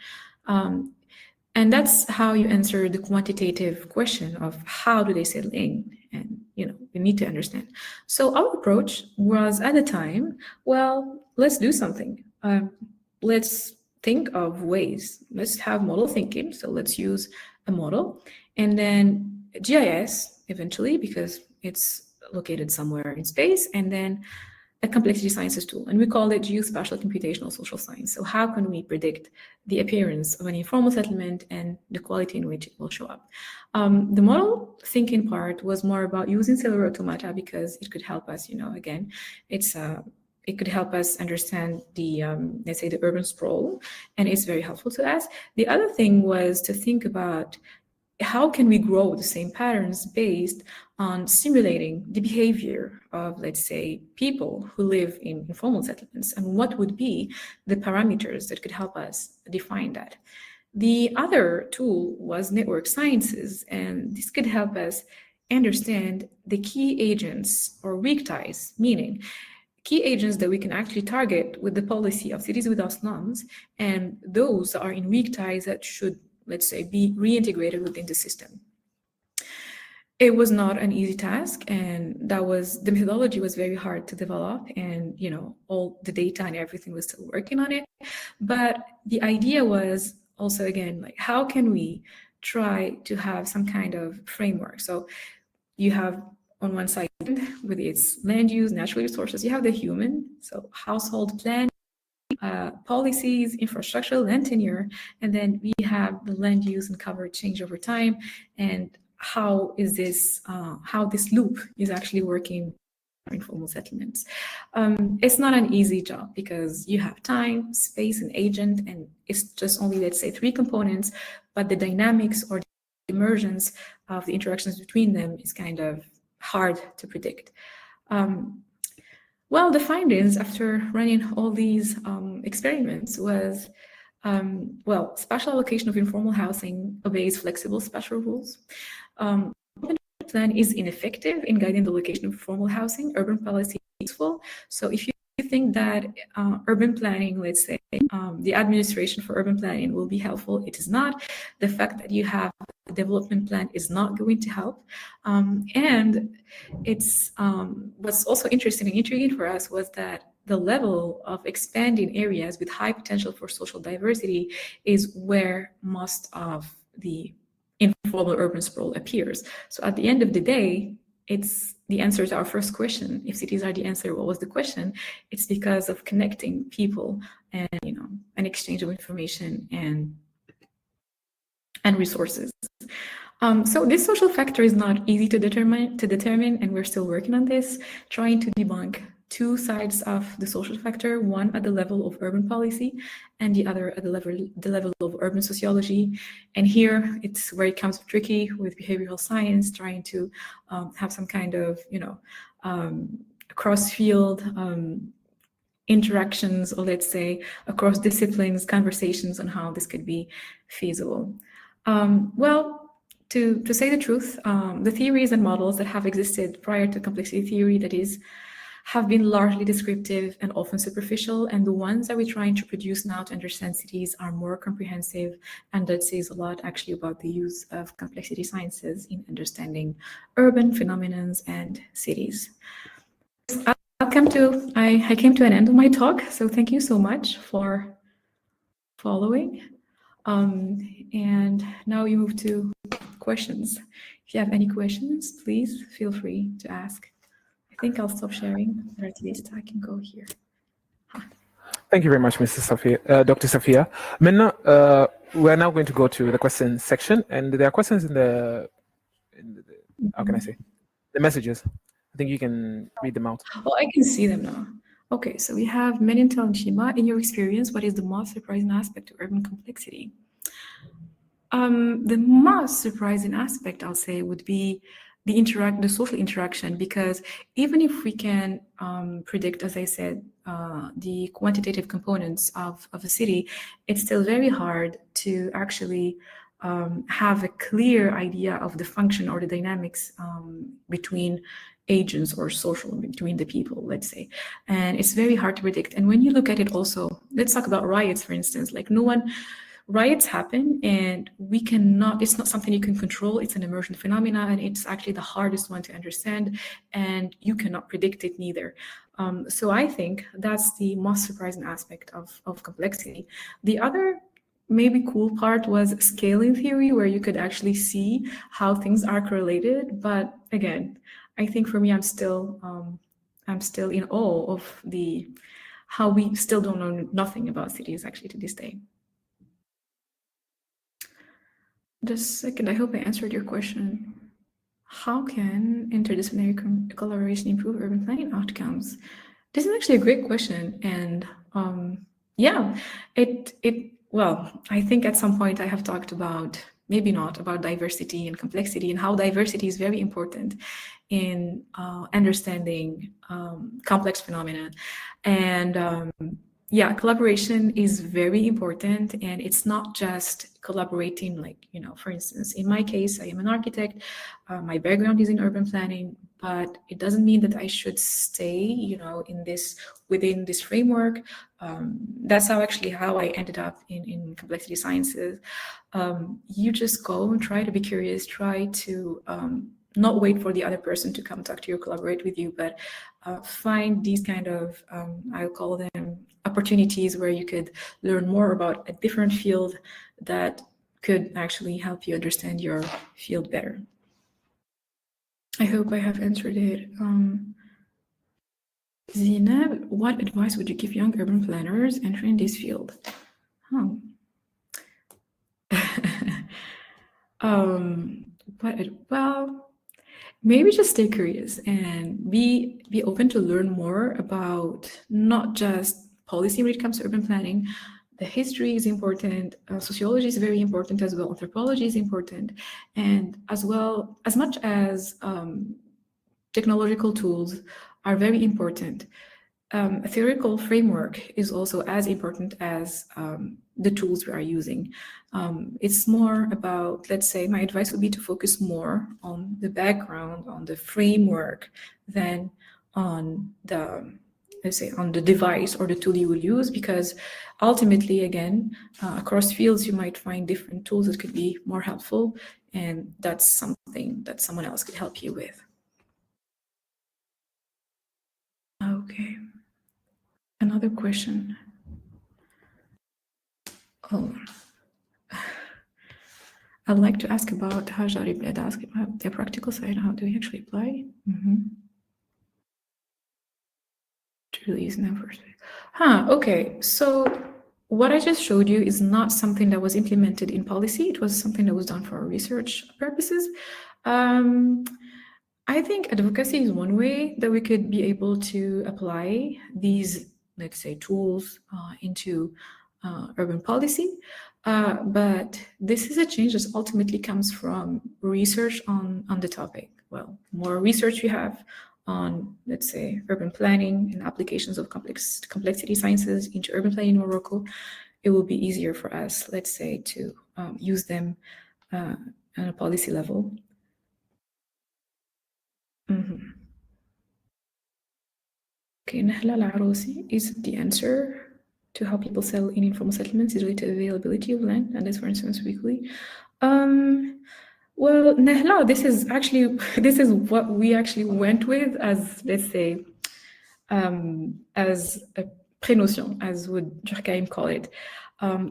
And that's how you answer the quantitative question of how do they settle in, and you need to understand. So our approach was at the time, well, let's do something. Let's think of ways. Let's have model thinking. So let's use a model, and then GIS eventually, because it's located somewhere in space, and then a complexity sciences tool. And we call it geospatial computational social science. So how can we predict the appearance of an informal settlement and the quality in which it will show up? The model thinking part was more about using cellular automata because it could help us, again, it could help us understand the, let's say, the urban sprawl, and it's very helpful to us. The other thing was to think about how can we grow the same patterns based on simulating the behavior of, let's say, people who live in informal settlements, and what would be the parameters that could help us define that. The other tool was network sciences, and this could help us understand the key agents or weak ties, meaning key agents that we can actually target with the policy of Cities Without Slums, and those are in weak ties that should, let's say, be reintegrated within the system. It was not an easy task, and the methodology was very hard to develop, and all the data and everything was still working on it. But the idea was also, again, like, how can we try to have some kind of framework? So you have on one side, with its land use, natural resources, you have the human, so household planning, policies, infrastructure, land tenure, and then we have the land use and cover change over time, and how this loop is actually working for informal settlements. It's not an easy job because you have time, space, and agent, and it's just only, let's say, 3 components, but the dynamics or the emergence of the interactions between them is kind of hard to predict. Well, the findings after running all these experiments was, well, spatial allocation of informal housing obeys flexible spatial rules. Urban plan is ineffective in guiding the location of informal housing. Urban policy is useful. So if you think that urban planning, let's say, the administration for urban planning will be helpful, it is not. The fact that you have a development plan is not going to help. And it's what's also interesting and intriguing for us was that the level of expanding areas with high potential for social diversity is where most of the informal urban sprawl appears. So at the end of the day, it's the answer to our first question. If cities are the answer, what was the question? It's because of connecting people and, you know, an exchange of information and resources. So this social factor is not easy to determine, and we're still working on this, trying to debunk 2 sides of the social factor, one at the level of urban policy and the other at the level of urban sociology. And here it's where it comes tricky with behavioral science, trying to have some kind of, you know, cross-field interactions, or let's say across disciplines, conversations on how this could be feasible. Well, to say the truth, the theories and models that have existed prior to complexity theory, that is, have been largely descriptive and often superficial, and the ones that we're trying to produce now to understand cities are more comprehensive, and that says a lot actually about the use of complexity sciences in understanding urban phenomena and cities. I came to an end of my talk, so thank you so much for following. And now we move to questions. If you have any questions, please feel free to ask. I think I'll stop sharing, or at least I can go here. Thank you very much, Mrs. Safiya, Dr. Safiya. We're now going to go to the question section, and there are questions in the how can I say, the messages. I think you can read them out. Oh, I can see them now. Okay, so we have Menintel and Shima. In your experience, what is the most surprising aspect of urban complexity? The most surprising aspect, I'll say, would be the social interaction, because even if we can predict, as I said, the quantitative components of a city, it's still very hard to actually have a clear idea of the function or the dynamics between agents or social, between the people, let's say. And it's very hard to predict. And when you look at it also, let's talk about riots, for instance, like riots happen and it's not something you can control. It's an emergent phenomena, and it's actually the hardest one to understand, and you cannot predict it neither. So I think that's the most surprising aspect of complexity. The other maybe cool part was scaling theory, where you could actually see how things are correlated. But again, I think for me, I'm still in awe of how we still don't know nothing about cities actually to this day. Just a second, I hope I answered your question. How can interdisciplinary collaboration improve urban planning outcomes? This is actually a great question, and yeah, well, I think at some point I have talked about, maybe not, about diversity and complexity, and how diversity is very important in understanding complex phenomena. And yeah, collaboration is very important, and it's not just collaborating, like, you know, for instance, in my case, I am an architect, my background is in urban planning, but it doesn't mean that I should stay, you know, within this framework. That's how I ended up in complexity sciences. You just go and try to be curious, try to not wait for the other person to come talk to you or collaborate with you, but find these kind of, I'll call them opportunities where you could learn more about a different field that could actually help you understand your field better. I hope I have answered it. Zinab, what advice would you give young urban planners entering this field? Oh. Well, maybe just stay curious and be open to learn more about not just policy when it comes to urban planning. The history is important, sociology is very important as well, anthropology is important, and as well, as much as technological tools are very important, a theoretical framework is also as important as the tools we are using. It's more about, let's say, my advice would be to focus more on the background, on the framework, than on the, let's say, on the device or the tool you will use, because ultimately, again, across fields, you might find different tools that could be more helpful, and that's something that someone else could help you with. Okay. Another question. Oh, I'd like to ask about Hajar Ibn ask about the practical side. How do we actually apply? Truly is never. Okay. So what I just showed you is not something that was implemented in policy. It was something that was done for research purposes. I think advocacy is one way that we could be able to apply these, let's say, tools into urban policy. But this is a change that ultimately comes from research on the topic. Well, more research we have on, let's say, urban planning and applications of complexity sciences into urban planning in Morocco, it will be easier for us, let's say, to use them on a policy level. Okay, Nahla Al-Arousi is the answer to how people settle in informal settlements is related to availability of land, and that's, for instance, weekly. Well, Nahla, this is what we actually went with as, let's say, as a prénotion, as would Durkheim call it.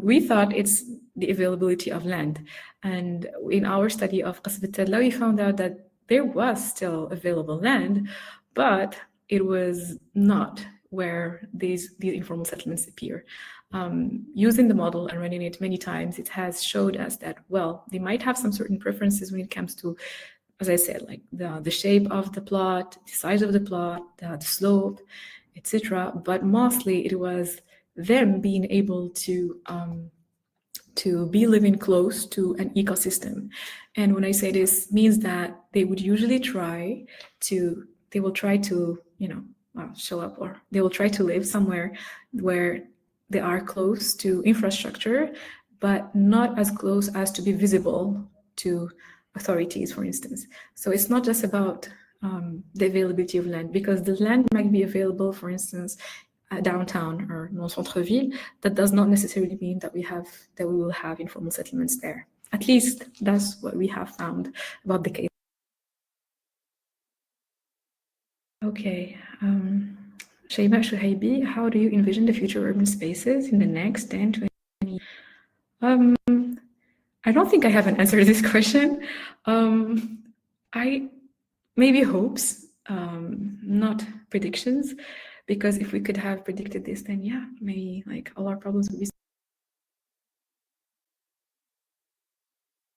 We thought it's the availability of land. And in our study of Qasb al-Tadla, we found out that there was still available land, but it was not where these informal settlements appear. Using the model and running it many times, it has showed us that, well, they might have some certain preferences when it comes to, as I said, like the shape of the plot, the size of the plot, the slope, etc. But mostly it was them being able to be living close to an ecosystem. And when I say this, means that they would usually try to, show up, or they will try to live somewhere where they are close to infrastructure, but not as close as to be visible to authorities, for instance. So it's not just about the availability of land, because the land might be available, for instance, downtown or non centre-ville. That does not necessarily mean that we will have informal settlements there. At least that's what we have found about the case. Okay. Shayma Shuhaibi, how do you envision the future urban spaces in the next 10, 20? I don't think I have an answer to this question. I maybe hopes, not predictions, because if we could have predicted this, then yeah, maybe like all our problems would be.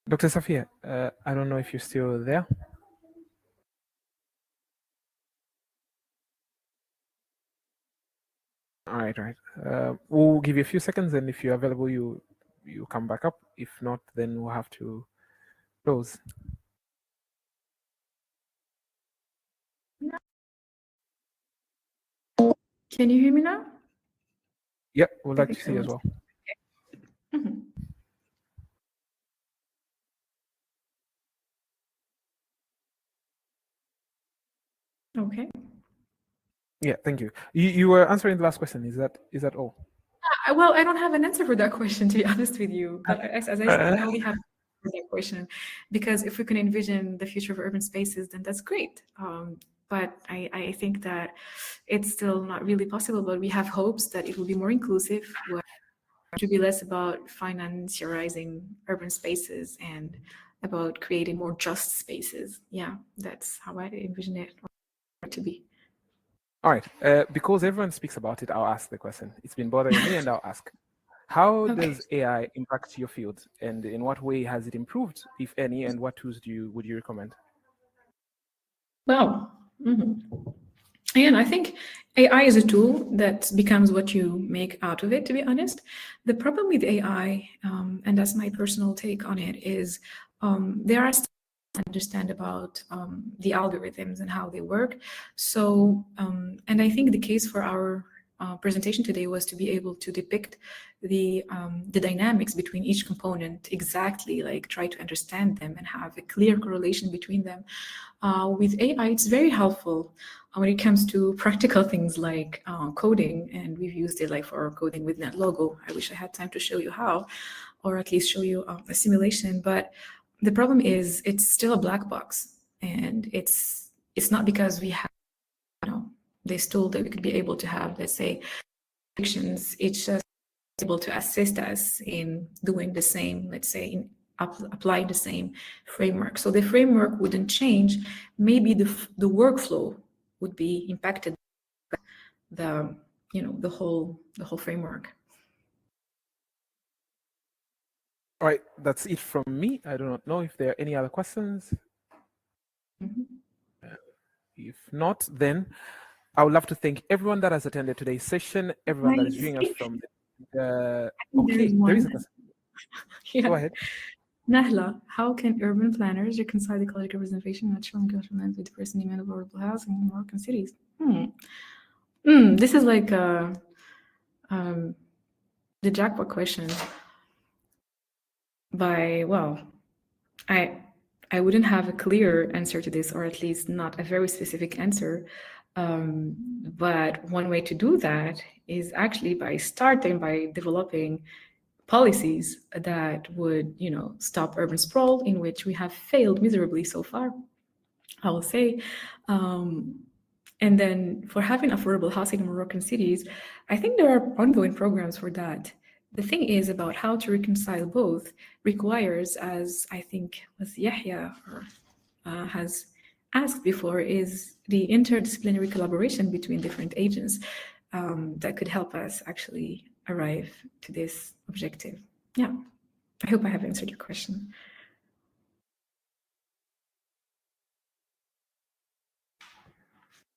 Dr. Safiya, I don't know if you're still there. All right. We'll give you a few seconds, and if you're available, you come back up. If not, then we'll have to close. Can you hear me now? Yeah, we'd like to see as well. Okay. Yeah, thank you. You were answering the last question. Is that all? Well, I don't have an answer for that question, to be honest with you. But as I said, I only have for that question, because if we can envision the future of urban spaces, then that's great. But I think that it's still not really possible. But we have hopes that it will be more inclusive, where it will be less about financializing urban spaces and about creating more just spaces. Yeah, that's how I envision it to be. All right, because everyone speaks about it, I'll ask the question. It's been bothering me, and I'll ask. How does AI impact your field, and in what way has it improved, if any, and what tools would you recommend? Well, again, I think AI is a tool that becomes what you make out of it, to be honest. The problem with AI, and that's my personal take on it, is there are still understand about the algorithms and how they work. So, and I think the case for our presentation today was to be able to depict the dynamics between each component exactly, like try to understand them and have a clear correlation between them. With AI, it's very helpful when it comes to practical things like coding, and we've used it like for coding with NetLogo. I wish I had time to show you how, or at least show you a simulation, but the problem is it's still a black box, and it's not because we have, this tool that we could be able to have, let's say, predictions. It's just able to assist us in doing the same, let's say, in applying the same framework. So the framework wouldn't change. Maybe the workflow would be impacted by the whole framework. All right, that's it from me. I do not know if there are any other questions. If not, then I would love to thank everyone that has attended today's session, everyone that is viewing us from okay, there is a question. Go ahead. Nahla, how can urban planners reconcile ecological representation, natural and cultural with diversity and demand of affordable housing in Moroccan cities? This is like the jackpot question. I wouldn't have a clear answer to this, or at least not a very specific answer. But one way to do that is actually by developing policies that would, stop urban sprawl, in which we have failed miserably so far, I will say. And then for having affordable housing in Moroccan cities, I think there are ongoing programs for that. The thing is about how to reconcile both requires, as I think was Yahya has asked before, is the interdisciplinary collaboration between different agents that could help us actually arrive to this objective. Yeah, I hope I have answered your question.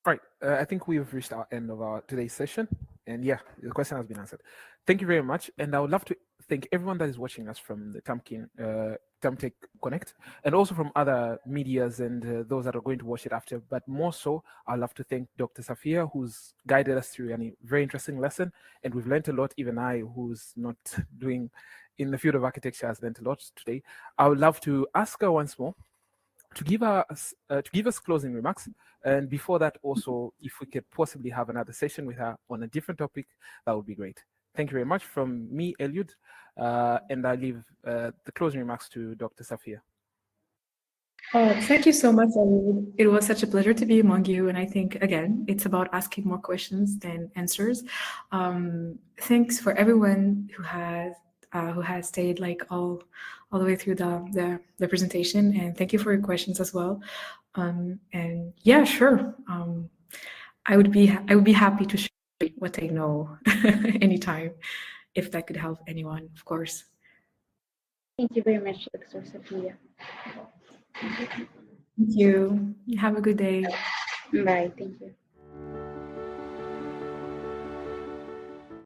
All right, I think we've reached our end of our today's session, and yeah, the question has been answered. Thank you very much, and I would love to thank everyone that is watching us from the TamTech Connect, and also from other medias and those that are going to watch it after. But more so, I'd love to thank Dr. Safiya, who's guided us through a very interesting lesson, and we've learned a lot. Even I, who's not doing in the field of architecture, has learned a lot today. I would love to ask her once more to give us closing remarks, and before that, also, if we could possibly have another session with her on a different topic, that would be great. Thank you very much from me, Eliud, and I leave the closing remarks to Dr. Safiya. Thank you so much, Eliud. It was such a pleasure to be among you, and I think, again, it's about asking more questions than answers. Thanks for everyone who has stayed like all the way through the presentation, and thank you for your questions as well. And yeah, sure. I would be happy to share what I know anytime, if that could help anyone, of course. Thank you very much, Dr. Safiya. Thank you. Have a good day. Bye. Thank you.